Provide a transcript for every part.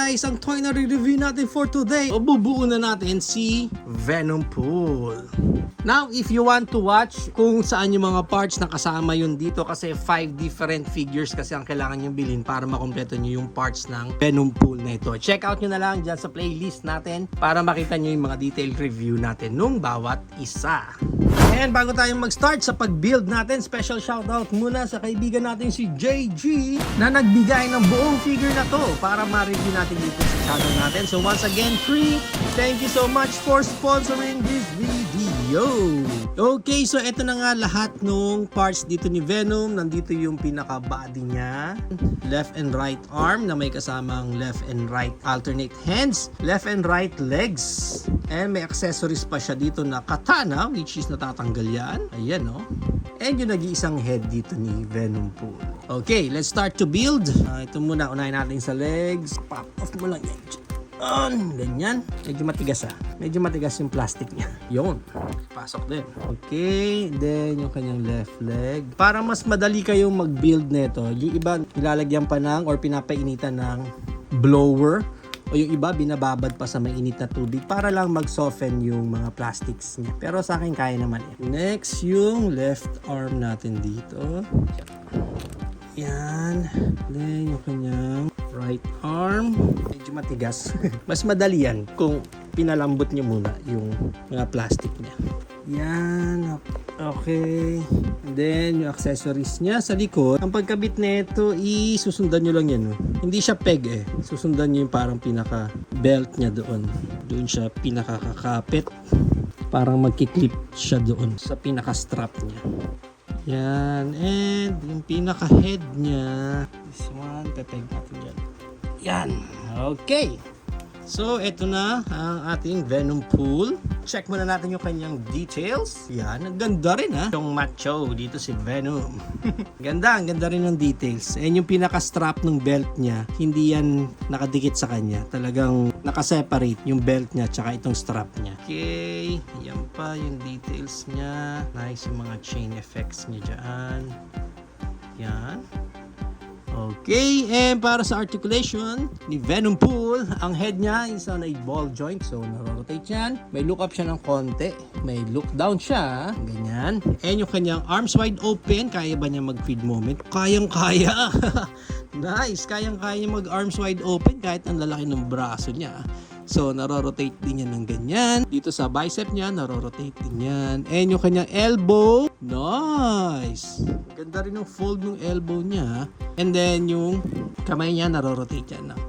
guys, ang toy na re-review natin for today. O bubuo na natin si Venompool. Now, if you want to watch kung saan yung mga parts na kasama yun dito, kasi 5 different figures kasi ang kailangan nyo bilhin para makompleto nyo yung parts ng Venompool na ito. Check out nyo na lang dyan sa playlist natin para makita nyo yung mga detailed review natin nung bawat isa. And bago tayong mag-start sa pag-build natin, special shoutout muna sa kaibigan natin si JG na nagbigay ng buong figure na to para ma-review natin dito sa channel natin. So once again, Free, thank you so much for sponsoring this video. Okay, so eto na nga lahat ng parts dito ni Venom. Nandito yung pinaka-body niya, left and right arm na may kasamang left and right alternate hands, left and right legs, and may accessories pa siya dito na katana, which is natatanggal yan. Ayan, no? And yung nag-iisang head dito ni Venompool. Okay, let's start to build. Ito muna, unahin natin sa legs. Pop off mo lang yan. Ganyan. Medyo matigas Medyo matigas yung plastic niya. Yun. Pasok din. Okay. Then yung kanyang left leg. Para mas madali kayong mag-build nito, yung iba nilalagyan pa ng or pinapainitan ng blower. O yung iba binababad pa sa mainit na tubig para lang mag-soften yung mga plastics niya. Pero sa akin kaya naman yan. Next, yung left arm natin dito. Yan. Then yung kanyang right arm. Medyo matigas. Mas madali yan kung pinalambot nyo muna yung mga plastic niya. Yan. Okay. And then yung accessories niya sa likod. Ang pagkabit nito, susundan nyo lang yan. Hindi siya peg Susundan nyo yung parang pinaka belt niya doon. Doon siya pinakakakapit. Parang magkiklip siya doon sa pinaka strap niya. Yan. And yung pinaka head niya, this one, pepeg natin dyan. Yan. Okay. So, ito na ang ating Venompool. Check muna natin yung kanyang details. Yan, ang ganda rin Yung macho dito si Venom. Ang ganda rin ng details. And yung pinaka-strap ng belt niya, hindi yan nakadikit sa kanya. Talagang nakaseparate yung belt niya tsaka itong strap niya. Okay, yan pa yung details niya. Nice yung mga chain effects niya dyan. Yan. Okay, and para sa articulation ni Venompool, ang head niya is on a ball joint, so naro-rotate yan. May look up siya ng konti, may look down siya, ganyan. And yung kanyang arms wide open, kaya ba niya mag-feed moment? Kayang-kaya! Nice, kayang-kaya niya mag-arms wide open kahit ang lalaki ng braso niya. So, naro-rotate din yan ng ganyan. Dito sa bicep niya, naro-rotate din yan. And yung kanyang elbow, nice! Ganda rin yung fold ng elbow niya. And then, yung kamay niya, naro-rotate yan ng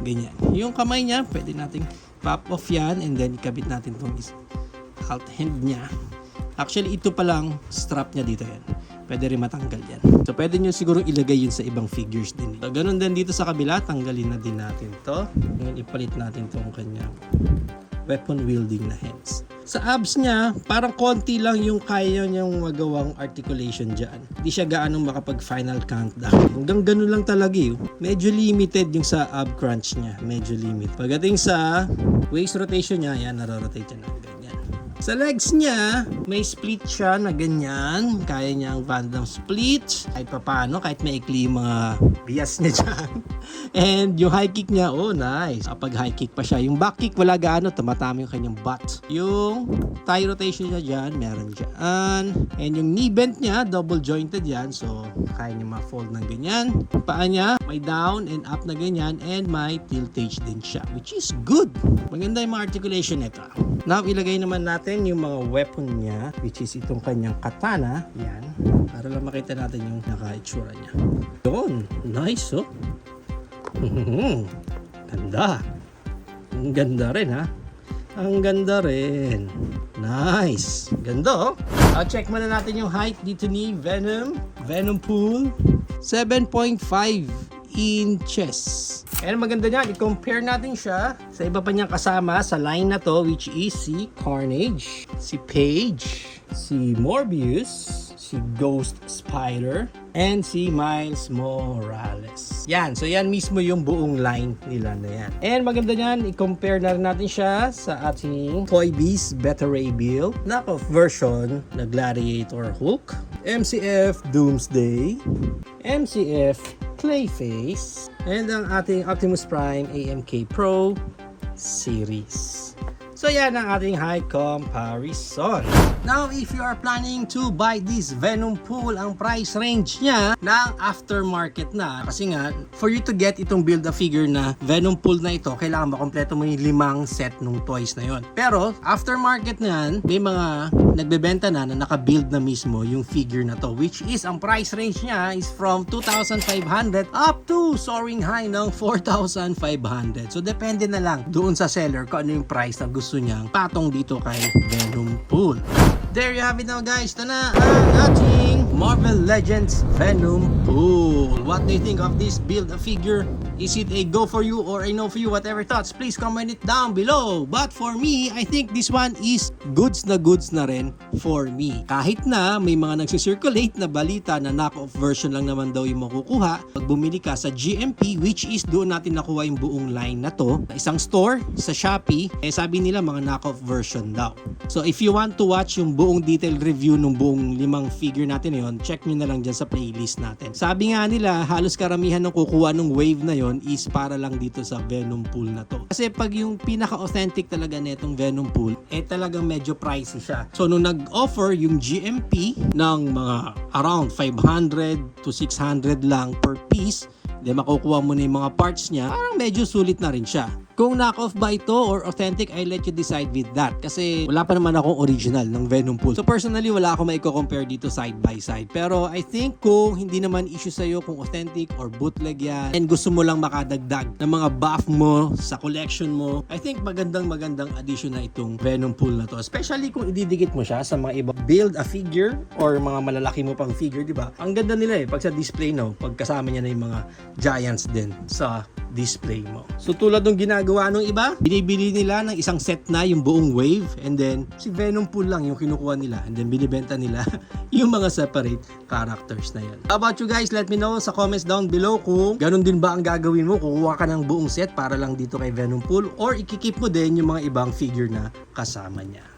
ganyan. Yung kamay niya, pwede nating pop off yan. And then, ikabit natin itong alt hand niya. Actually, ito palang strap niya dito yan. Pwede rin matanggal yan. So, pwede nyo siguro ilagay yun sa ibang figures din. So, ganun din dito sa kabila. Tanggalin na din natin to. Ngayon, ipalit natin itong kanyang weapon wielding na hands. Sa abs niya, parang konti lang yung kaya niyang magawang articulation dyan. Hindi siya gaanong makapag final countdown. Hanggang ganun lang talaga Medyo limited yung sa ab crunch niya. Medyo limited. Pagdating sa waist rotation niya, yan, naro-rotate niya ng ganyan. Sa legs niya, may split siya na ganyan. Kaya niya ang Van Damme split. Kahit papano, kahit maikli yung mga bias niya dyan. And yung high kick niya, oh nice. Kapag high kick pa siya. Yung back kick, wala gaano. Tumatama yung kanyang butt. Yung thigh rotation niya dyan, meron dyan. And yung knee bend niya, double jointed yan. So, kaya niya ma-fold ng ganyan. Paa niya, may down and up na ganyan. And may tiltage din siya, which is good. Maganda yung mga articulation nito. Now, ilagay naman natin yung mga weapon niya, which is itong kanyang katana. Yan. Para lang makita natin yung naka-itsura niya. Yun. Nice, Ganda. Ang ganda rin, Ang ganda rin. Nice. Ganda, check muna natin yung height dito ni Venompool. 7.5 inches. And maganda niyan, i-compare natin siya sa iba pa niyang kasama sa line na to, which is si Carnage, si Paige, si Morbius, si Ghost Spider, and si Miles Morales. Yan, so yan mismo yung buong line nila na yan. And maganda niyan, i-compare na rin natin siya sa ating Toy Biz Beta Ray Bill knockoff version na Gladiator Hulk, MCF Doomsday, MCF Clayface, and ang ating Optimus Prime AMK Pro series. So yan ang ating high comparison. Now, if you are planning to buy this Venom Pool, ang price range niya ng aftermarket na. Kasi nga, for you to get itong build-a-figure na Venom Pool na ito, kailangan makompleto mo yung 5 set ng toys na yon. Pero, aftermarket na yan, may mga nagbebenta na naka-build na mismo yung figure na to. Which is, ang price range niya is from 2,500 up to soaring high ng 4,500. So, depende na lang doon sa seller kung ano yung price na gusto niyang patong dito kay Venom Pool. There you have it now guys. Ito na ang ating Marvel Legends Venom Pool. What do you think of this build-a-figure? Is it a go for you or a no for you? Whatever thoughts, please comment it down below. But for me, I think this one is goods na rin for me. Kahit na may mga nagsisirculate na balita na knock-off version lang naman daw yung makukuha pag bumili ka sa GMP, which is doon natin nakuha yung buong line na to. Isang store sa Shopee, sabi nila mga knock-off version daw. So if you want to watch yung buong detailed review ng buong 5 figure natin na yun, check nyo na lang dyan sa playlist natin. Sabi nga nila, halos karamihan ng kukuha ng wave na yon is para lang dito sa Venom Pool na to. Kasi pag yung pinaka-authentic talaga netong Venom Pool, talagang medyo pricey siya. So nung nag-offer yung GMP ng mga around 500 to 600 lang per piece, makukuha mo na yung mga parts niya, parang medyo sulit na rin siya. Kung knock-off ba ito or authentic, I let you decide with that. Kasi wala pa naman akong original ng Venom Pool. So personally, wala akong maiko-compare dito side by side. Pero I think kung hindi naman issue sa'yo kung authentic or bootleg yan, and gusto mo lang makadagdag ng mga buff mo sa collection mo, I think magandang addition na itong Venom Pool na to. Especially kung ididikit mo siya sa mga iba build-a-figure or mga malalaki mo pang figure, di ba? Ang ganda nila pag sa display, no? Pag kasama niya na yung mga giants din sa display mo. So tulad ng ginagawa ng iba, binibili nila ng isang set na yung buong wave, and then si Venom Pool lang yung kinukuha nila, and then binibenta nila yung mga separate characters na yan. How about you guys? Let me know sa comments down below kung ganun din ba ang gagawin mo, kukuha ka ng buong set para lang dito kay Venom Pool, or ikikip mo din yung mga ibang figure na kasama niya.